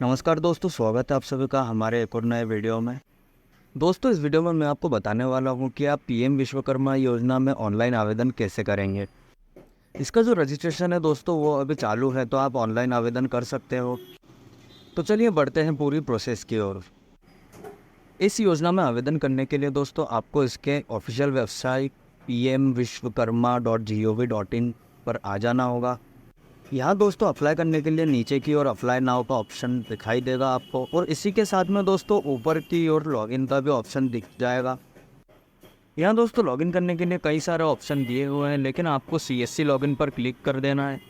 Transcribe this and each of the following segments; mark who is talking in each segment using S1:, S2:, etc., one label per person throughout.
S1: नमस्कार दोस्तों, स्वागत है आप सभी का हमारे एक और नए वीडियो में। दोस्तों, इस वीडियो में मैं आपको बताने वाला हूं कि आप पीएम विश्वकर्मा योजना में ऑनलाइन आवेदन कैसे करेंगे। इसका जो रजिस्ट्रेशन है दोस्तों वो अभी चालू है, तो आप ऑनलाइन आवेदन कर सकते हो। तो चलिए बढ़ते हैं पूरी प्रोसेस की ओर। इस योजना में आवेदन करने के लिए दोस्तों आपको इसके ऑफिशियल वेबसाइट pmvishwakarma.gov.in पर आ जाना होगा। यहाँ दोस्तों अप्लाई करने के लिए नीचे की ओर अप्लाई नाउ का ऑप्शन दिखाई देगा आपको, और इसी के साथ में दोस्तों ऊपर की ओर लॉगिन का भी ऑप्शन दिख जाएगा। यहाँ दोस्तों लॉगिन करने के लिए कई सारे ऑप्शन दिए हुए हैं, लेकिन आपको CSC लॉगिन पर क्लिक कर देना है।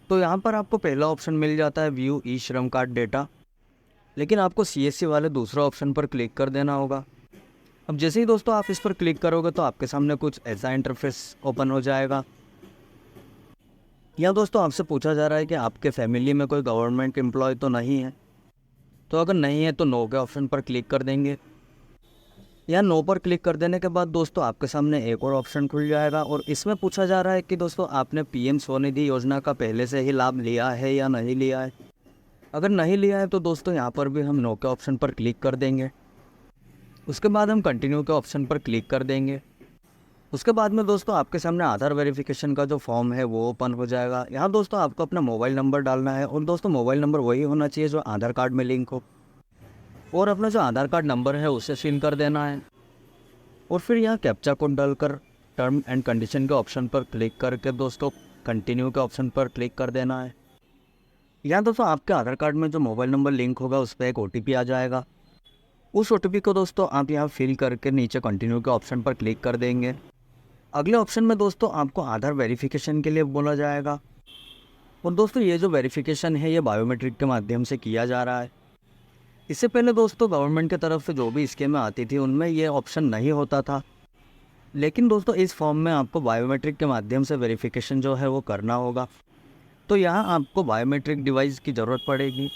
S1: तो यहाँ पर आपको पहला ऑप्शन मिल जाता है व्यू ई श्रम कार्ड डेटा, लेकिन आपको CSC वाले दूसरा ऑप्शन पर क्लिक कर देना होगा। अब जैसे ही दोस्तों आप इस पर क्लिक करोगे तो आपके सामने कुछ ऐसा इंटरफेस ओपन हो जाएगा। यहाँ दोस्तों आपसे पूछा जा रहा है कि आपके फैमिली में कोई गवर्नमेंट एम्प्लॉय तो नहीं है। तो अगर नहीं है तो नो के ऑप्शन पर क्लिक कर देंगे। यहाँ नो पर क्लिक कर देने के बाद दोस्तों आपके सामने एक और ऑप्शन खुल जाएगा, और इसमें पूछा जा रहा है कि दोस्तों आपने PM स्वनिधि योजना का पहले से ही लाभ लिया है या नहीं लिया है। अगर नहीं लिया है तो दोस्तों यहाँ पर भी हम नो के ऑप्शन पर क्लिक कर देंगे। उसके बाद हम कंटिन्यू के ऑप्शन पर क्लिक कर देंगे। उसके बाद में दोस्तों आपके सामने आधार वेरिफिकेशन का जो फॉर्म है वो ओपन हो जाएगा। यहाँ दोस्तों आपको अपना मोबाइल नंबर डालना है, और दोस्तों मोबाइल नंबर वही होना चाहिए जो आधार कार्ड में लिंक हो, और अपना जो आधार कार्ड नंबर है उसे फिल कर देना है। और फिर यहाँ कैप्चा कोड डालकर टर्म एंड कंडीशन के ऑप्शन पर क्लिक करके दोस्तों कंटिन्यू के ऑप्शन पर क्लिक कर देना है। यहाँ दोस्तों आपके आधार कार्ड में जो मोबाइल नंबर लिंक होगा उस पर एक OTP आ जाएगा। उस OTP को दोस्तों आप यहाँ फिल करके नीचे कंटिन्यू के ऑप्शन पर क्लिक कर देंगे। अगले ऑप्शन में दोस्तों आपको आधार वेरिफिकेशन के लिए बोला जाएगा, और दोस्तों ये जो वेरिफिकेशन है ये बायोमेट्रिक के माध्यम से किया जा रहा है। इससे पहले दोस्तों गवर्नमेंट की तरफ से जो भी स्कीमें आती थी उनमें ये ऑप्शन नहीं होता था, लेकिन दोस्तों इस फॉर्म में आपको बायोमेट्रिक के माध्यम से वेरिफिकेशन जो है वो करना होगा। तो यहाँ आपको बायोमेट्रिक डिवाइस की ज़रूरत पड़ेगी।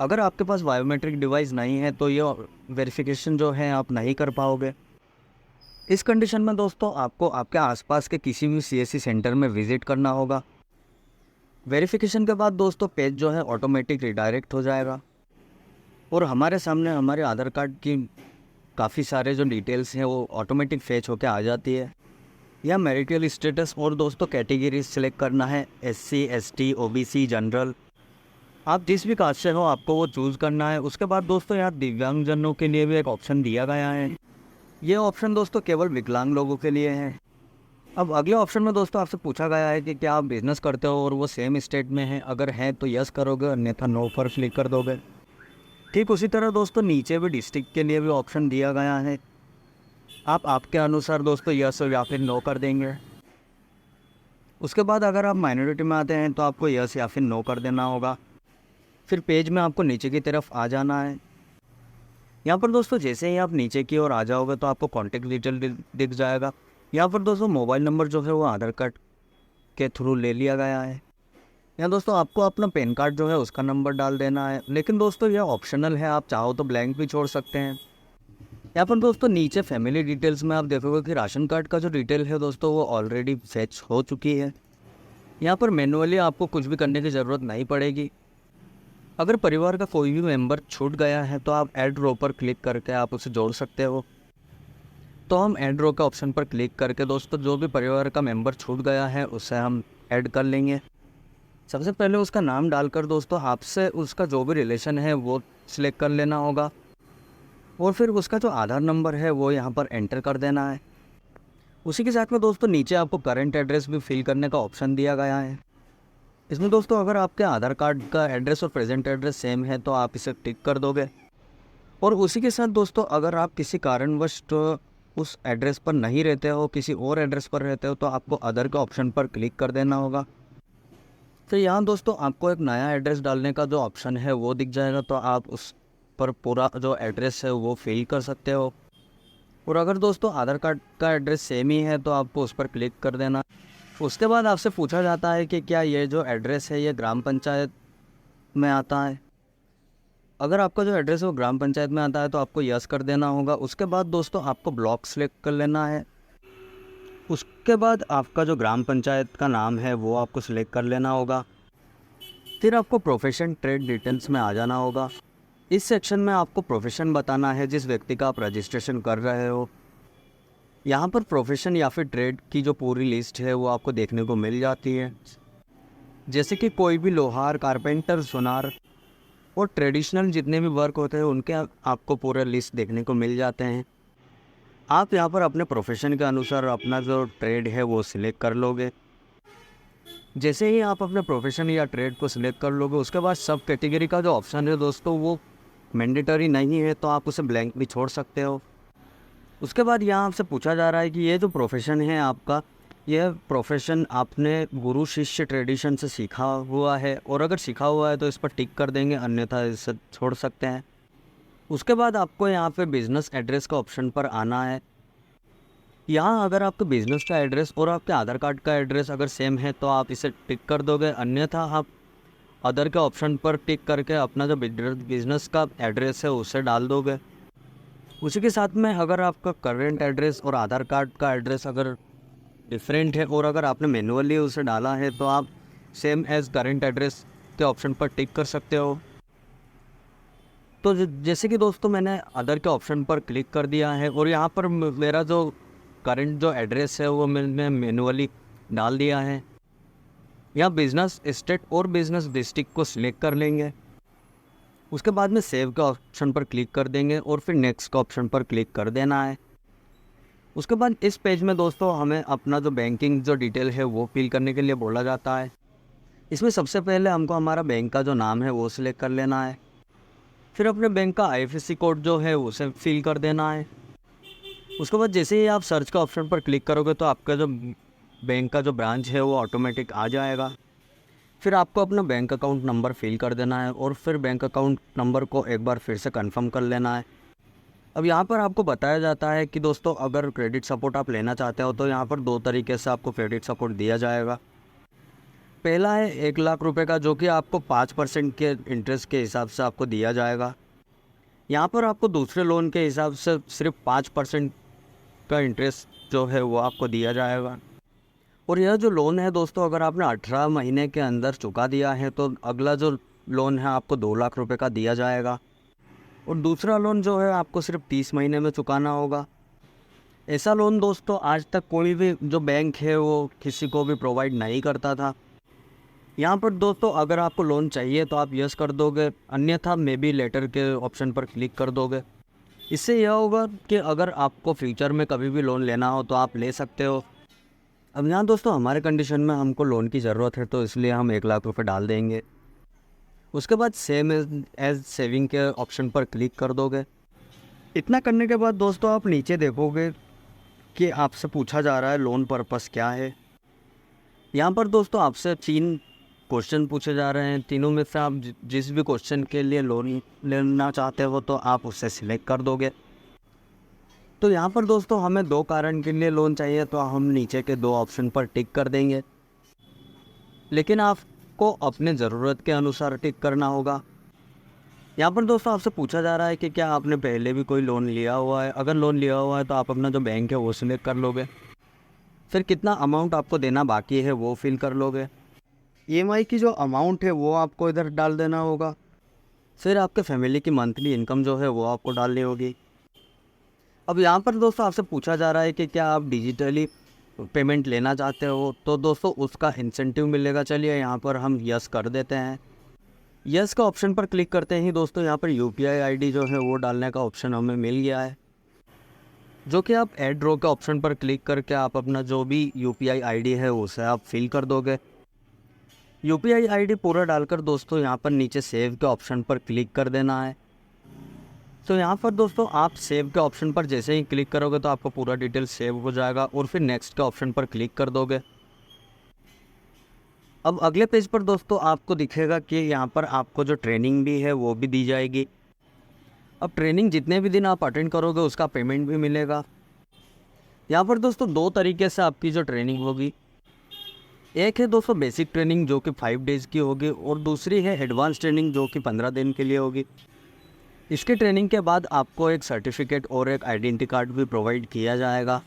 S1: अगर आपके पास बायोमेट्रिक डिवाइस नहीं है तो ये वेरिफिकेशन जो है आप नहीं कर पाओगे। इस कंडीशन में दोस्तों आपको आपके आसपास के किसी भी CSC सेंटर में विज़िट करना होगा। वेरिफिकेशन के बाद दोस्तों पेज जो है ऑटोमेटिक रिडायरेक्ट हो जाएगा, और हमारे सामने हमारे आधार कार्ड की काफ़ी सारे जो डिटेल्स हैं वो ऑटोमेटिक फेच होकर आ जाती है। यह मैरिटल स्टेटस और दोस्तों कैटेगरी सेलेक्ट करना है, SC ST OBC जनरल, आप जिस भी कास्ट से हो आपको वो चूज़ करना है। उसके बाद दोस्तों यहाँ दिव्यांगजनों के लिए भी एक ऑप्शन दिया गया है। ये ऑप्शन दोस्तों केवल विकलांग लोगों के लिए है। अब अगले ऑप्शन में दोस्तों आपसे पूछा गया है कि क्या आप बिज़नेस करते हो और वो सेम स्टेट में है। अगर है तो यस करोगे, अन्यथा नो पर क्लिक कर दोगे। ठीक उसी तरह दोस्तों नीचे भी डिस्ट्रिक्ट के लिए भी ऑप्शन दिया गया है। आप आपके अनुसार दोस्तों यस या फिर नो कर देंगे। उसके बाद अगर आप माइनॉरिटी में आते हैं तो आपको यस या फिर नो कर देना होगा। फिर पेज में आपको नीचे की तरफ आ जाना है। यहाँ पर दोस्तों जैसे ही आप नीचे की ओर आ जाओगे तो आपको कॉन्टैक्ट डिटेल दिख जाएगा। यहाँ पर दोस्तों मोबाइल नंबर जो है वो आधार कार्ड के थ्रू ले लिया गया है। यहाँ दोस्तों आपको अपना पैन कार्ड जो है उसका नंबर डाल देना है, लेकिन दोस्तों यह ऑप्शनल है, आप चाहो तो ब्लैंक भी छोड़ सकते हैं। यहाँ पर दोस्तों नीचे फैमिली डिटेल्स में आप देखोगे कि राशन कार्ड का जो डिटेल है दोस्तों वो ऑलरेडी फेच हो चुकी है। यहाँ पर मैनुअली आपको कुछ भी करने की ज़रूरत नहीं पड़ेगी। अगर परिवार का कोई भी मेंबर छूट गया है तो आप ऐड रो पर क्लिक करके आप उसे जोड़ सकते हो। तो हम ऐड रो के ऑप्शन पर क्लिक करके दोस्तों जो भी परिवार का मेंबर छूट गया है उसे हम ऐड कर लेंगे। सबसे पहले उसका नाम डालकर दोस्तों आपसे उसका जो भी रिलेशन है वो सिलेक्ट कर लेना होगा, और फिर उसका जो आधार नंबर है वो यहाँ पर एंटर कर देना है। उसी के साथ में दोस्तों नीचे आपको करंट एड्रेस भी फिल करने का ऑप्शन दिया गया है। इसमें दोस्तों अगर आपके आधार कार्ड का एड्रेस और प्रेजेंट एड्रेस सेम है तो आप इसे टिक कर दोगे। और उसी के साथ दोस्तों अगर आप किसी कारणवश उस एड्रेस पर नहीं रहते हो, किसी और एड्रेस पर रहते हो, तो आपको अदर के ऑप्शन पर क्लिक कर देना होगा। तो यहाँ दोस्तों आपको एक नया एड्रेस डालने का जो ऑप्शन है वो दिख जाएगा, तो आप उस पर पूरा जो एड्रेस है वो फिल कर सकते हो। और अगर दोस्तों आधार कार्ड का एड्रेस सेम ही है तो आपको उस पर क्लिक कर देना। उसके बाद आपसे पूछा जाता है कि क्या ये जो एड्रेस है ये ग्राम पंचायत में आता है। अगर आपका जो एड्रेस है वो ग्राम पंचायत में आता है तो आपको यस कर देना होगा। उसके बाद दोस्तों आपको ब्लॉक सेलेक्ट कर लेना है। उसके बाद आपका जो ग्राम पंचायत का नाम है वो आपको सिलेक्ट कर लेना होगा। फिर आपको प्रोफेशन ट्रेड डिटेल्स में आ जाना होगा। इस सेक्शन में आपको प्रोफेशन बताना है जिस व्यक्ति का आप रजिस्ट्रेशन कर रहे हो। यहाँ पर प्रोफेशन या फिर ट्रेड की जो पूरी लिस्ट है वो आपको देखने को मिल जाती है, जैसे कि कोई भी लोहार, कारपेंटर, सुनार और ट्रेडिशनल जितने भी वर्क होते हैं उनके आपको पूरा लिस्ट देखने को मिल जाते हैं। आप यहाँ पर अपने प्रोफेशन के अनुसार अपना जो ट्रेड है वो सिलेक्ट कर लोगे। जैसे ही आप अपने प्रोफेशन या ट्रेड को सिलेक्ट कर लोगे उसके बाद सब कैटेगरी का जो ऑप्शन है दोस्तों वो मैंडेटरी नहीं है, तो आप उसे ब्लैंक भी छोड़ सकते हो। उसके बाद यहाँ आपसे पूछा जा रहा है कि ये जो प्रोफेशन है आपका, यह प्रोफेशन आपने गुरु शिष्य ट्रेडिशन से सीखा हुआ है, और अगर सीखा हुआ है तो इस पर टिक कर देंगे, अन्यथा इसे छोड़ सकते हैं। उसके बाद आपको यहाँ पे बिज़नेस एड्रेस का ऑप्शन पर आना है। यहाँ अगर आपके बिज़नेस का एड्रेस और आपके आधार कार्ड का एड्रेस अगर सेम है तो आप इसे टिक कर दोगे, अन्यथा आप अदर के ऑप्शन पर टिक करके अपना जो बिज़नेस का एड्रेस है उसे डाल दोगे। उसी के साथ में अगर आपका करंट एड्रेस और आधार कार्ड का एड्रेस अगर डिफरेंट है और अगर आपने मैनुअली उसे डाला है तो आप सेम एज़ करंट एड्रेस के ऑप्शन पर टिक कर सकते हो। तो जैसे कि दोस्तों मैंने अदर के ऑप्शन पर क्लिक कर दिया है और यहाँ पर मेरा जो करंट जो एड्रेस है वो मैंने मैनुअली डाल दिया है। यहाँ बिज़नेस स्टेट और बिज़नेस डिस्ट्रिक्ट को सिलेक्ट कर लेंगे। उसके बाद में सेव के ऑप्शन पर क्लिक कर देंगे और फिर नेक्स्ट के ऑप्शन पर क्लिक कर देना है। उसके बाद इस पेज में दोस्तों हमें अपना जो बैंकिंग जो डिटेल है वो फिल करने के लिए बोला जाता है। इसमें सबसे पहले हमको हमारा बैंक का जो नाम है वो सिलेक्ट कर लेना है। फिर अपने बैंक का IFSC कोड जो है उसे फिल कर देना है। उसके बाद जैसे ही आप सर्च का ऑप्शन पर क्लिक करोगे तो आपका जो बैंक का जो ब्रांच है वो ऑटोमेटिक आ जाएगा। फिर आपको अपना बैंक अकाउंट नंबर फिल कर देना है और फिर बैंक अकाउंट नंबर को एक बार फिर से कंफर्म कर लेना है। अब यहाँ पर आपको बताया जाता है कि दोस्तों अगर क्रेडिट सपोर्ट आप लेना चाहते हो तो यहाँ पर 2 तरीके से आपको क्रेडिट सपोर्ट दिया जाएगा। पहला है 1 लाख रुपए का, जो कि आपको 5% के इंटरेस्ट के हिसाब से आपको दिया जाएगा। यहाँ पर आपको दूसरे लोन के हिसाब से सिर्फ 5% का इंटरेस्ट जो है वो आपको दिया जाएगा। और यह जो लोन है दोस्तों अगर आपने 18 महीने के अंदर चुका दिया है तो अगला जो लोन है आपको 2 लाख रुपए का दिया जाएगा, और दूसरा लोन जो है आपको सिर्फ 30 महीने में चुकाना होगा। ऐसा लोन दोस्तों आज तक कोई भी जो बैंक है वो किसी को भी प्रोवाइड नहीं करता था। यहाँ पर दोस्तों अगर आपको लोन चाहिए तो आप यस कर दोगे, अन्यथा मे बी लेटर के ऑप्शन पर क्लिक कर दोगे। इससे यह होगा कि अगर आपको फ्यूचर में कभी भी लोन लेना हो तो आप ले सकते हो। अब यहाँ दोस्तों हमारे कंडीशन में हमको लोन की ज़रूरत है तो इसलिए हम 1 लाख रुपए डाल देंगे। उसके बाद सेम एज सेविंग के ऑप्शन पर क्लिक कर दोगे। इतना करने के बाद दोस्तों आप नीचे देखोगे कि आपसे पूछा जा रहा है लोन पर्पस क्या है। यहाँ पर दोस्तों आपसे 3 क्वेश्चन पूछे जा रहे हैं। तीनों में से आप जिस भी क्वेश्चन के लिए लोन लेना चाहते हो तो आप उससे सिलेक्ट कर दोगे। तो यहाँ पर दोस्तों हमें 2 कारण के लिए लोन चाहिए तो हम नीचे के 2 ऑप्शन पर टिक कर देंगे, लेकिन आपको अपने ज़रूरत के अनुसार टिक करना होगा। यहाँ पर दोस्तों आपसे पूछा जा रहा है कि क्या आपने पहले भी कोई लोन लिया हुआ है। अगर लोन लिया हुआ है तो आप अपना जो बैंक है वो सिलेक्ट कर लोगे। फिर कितना अमाउंट आपको देना बाकी है वो फिल कर लोगे। EMI की जो अमाउंट है वो आपको इधर डाल देना होगा। फिर आपके फैमिली की मंथली इनकम जो है वो आपको डालनी होगी। अब यहाँ पर दोस्तों आपसे पूछा जा रहा है कि क्या आप डिजिटली पेमेंट लेना चाहते हो, तो दोस्तों उसका इंसेंटिव मिलेगा। चलिए यहाँ पर हम यस कर देते हैं। यस का ऑप्शन पर क्लिक करते ही दोस्तों यहाँ पर UPI ID जो है वो डालने का ऑप्शन हमें मिल गया है, जो कि आप ऐड रो के ऑप्शन पर क्लिक करके आप अपना जो भी UPI ID है उसे आप फिल कर दोगे। UPI ID पूरा डालकर दोस्तों यहाँ पर नीचे सेव के ऑप्शन पर क्लिक कर देना है। तो यहाँ पर दोस्तों आप सेव के ऑप्शन पर जैसे ही क्लिक करोगे तो आपका पूरा डिटेल सेव हो जाएगा और फिर नेक्स्ट के ऑप्शन पर क्लिक कर दोगे। अब अगले पेज पर दोस्तों आपको दिखेगा कि यहाँ पर आपको जो ट्रेनिंग भी है वो भी दी जाएगी। अब ट्रेनिंग जितने भी दिन आप अटेंड करोगे उसका पेमेंट भी मिलेगा। यहाँ पर दोस्तों 2 तरीके से आपकी जो ट्रेनिंग होगी। एक है दोस्तों बेसिक ट्रेनिंग जो कि 5 डेज़ की होगी, और दूसरी है एडवांस ट्रेनिंग जो कि 15 दिन के लिए होगी। इसके ट्रेनिंग के बाद आपको एक सर्टिफिकेट और एक आइडेंटिटी कार्ड भी प्रोवाइड किया जाएगा।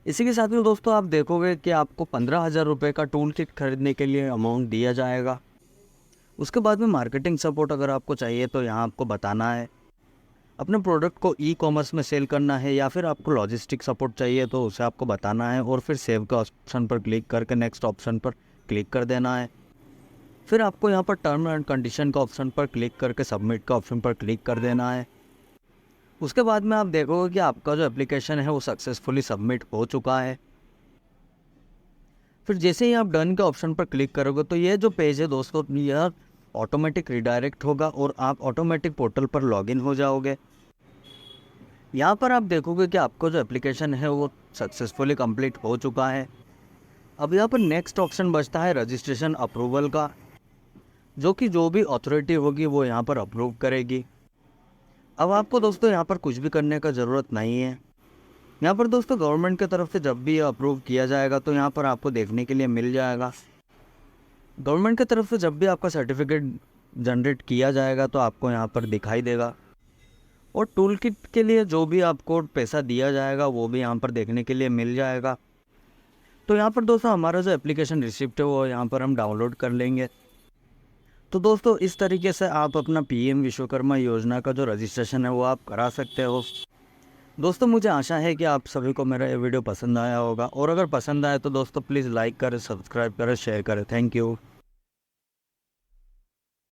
S1: इसी के साथ में दोस्तों आप देखोगे कि आपको 15,000 रुपये का टूल किट खरीदने के लिए अमाउंट दिया जाएगा। उसके बाद में मार्केटिंग सपोर्ट अगर आपको चाहिए तो यहाँ आपको बताना है। अपने प्रोडक्ट को ई कॉमर्स में सेल करना है या फिर आपको लॉजिस्टिक सपोर्ट चाहिए तो उसे आपको बताना है और फिर सेव के ऑप्शन पर क्लिक करके नेक्स्ट ऑप्शन पर क्लिक कर देना है। फिर आपको यहाँ पर टर्म एंड कंडीशन का ऑप्शन पर क्लिक करके सबमिट का ऑप्शन पर क्लिक कर देना है। उसके बाद में आप देखोगे कि आपका जो एप्लीकेशन है वो सक्सेसफुली सबमिट हो चुका है। फिर जैसे ही आप डन के ऑप्शन पर क्लिक करोगे तो ये जो पेज है दोस्तों यह ऑटोमेटिक रिडायरेक्ट होगा और आप ऑटोमेटिक पोर्टल पर लॉगिन हो जाओगे। यहाँ पर आप देखोगे कि आपका जो एप्लीकेशन है वो सक्सेसफुली कंप्लीट हो चुका है। अब यहाँ पर नेक्स्ट ऑप्शन बचता है रजिस्ट्रेशन अप्रूवल का, जो कि जो भी अथॉरिटी होगी वो यहाँ पर अप्रूव करेगी। अब आपको दोस्तों यहाँ पर कुछ भी करने का ज़रूरत नहीं है। यहाँ पर दोस्तों गवर्नमेंट की तरफ से जब भी अप्रूव किया जाएगा तो यहाँ पर आपको देखने के लिए मिल जाएगा। गवर्नमेंट की तरफ से जब भी आपका सर्टिफिकेट जनरेट किया जाएगा तो आपको यहाँ पर दिखाई देगा। और टूल किट के लिए जो भी आपको पैसा दिया जाएगा वो भी यहाँ पर देखने के लिए मिल जाएगा। तो यहाँ पर दोस्तों हमारा जो एप्लीकेशन रिसिप्ट है वो यहाँ पर हम डाउनलोड कर लेंगे। तो दोस्तों इस तरीके से आप अपना पीएम विश्वकर्मा योजना का जो रजिस्ट्रेशन है वो आप करा सकते हो। दोस्तों मुझे आशा है कि आप सभी को मेरा ये वीडियो पसंद आया होगा, और अगर पसंद आए तो दोस्तों प्लीज़ लाइक करें, सब्सक्राइब करें, शेयर करें। Thank you.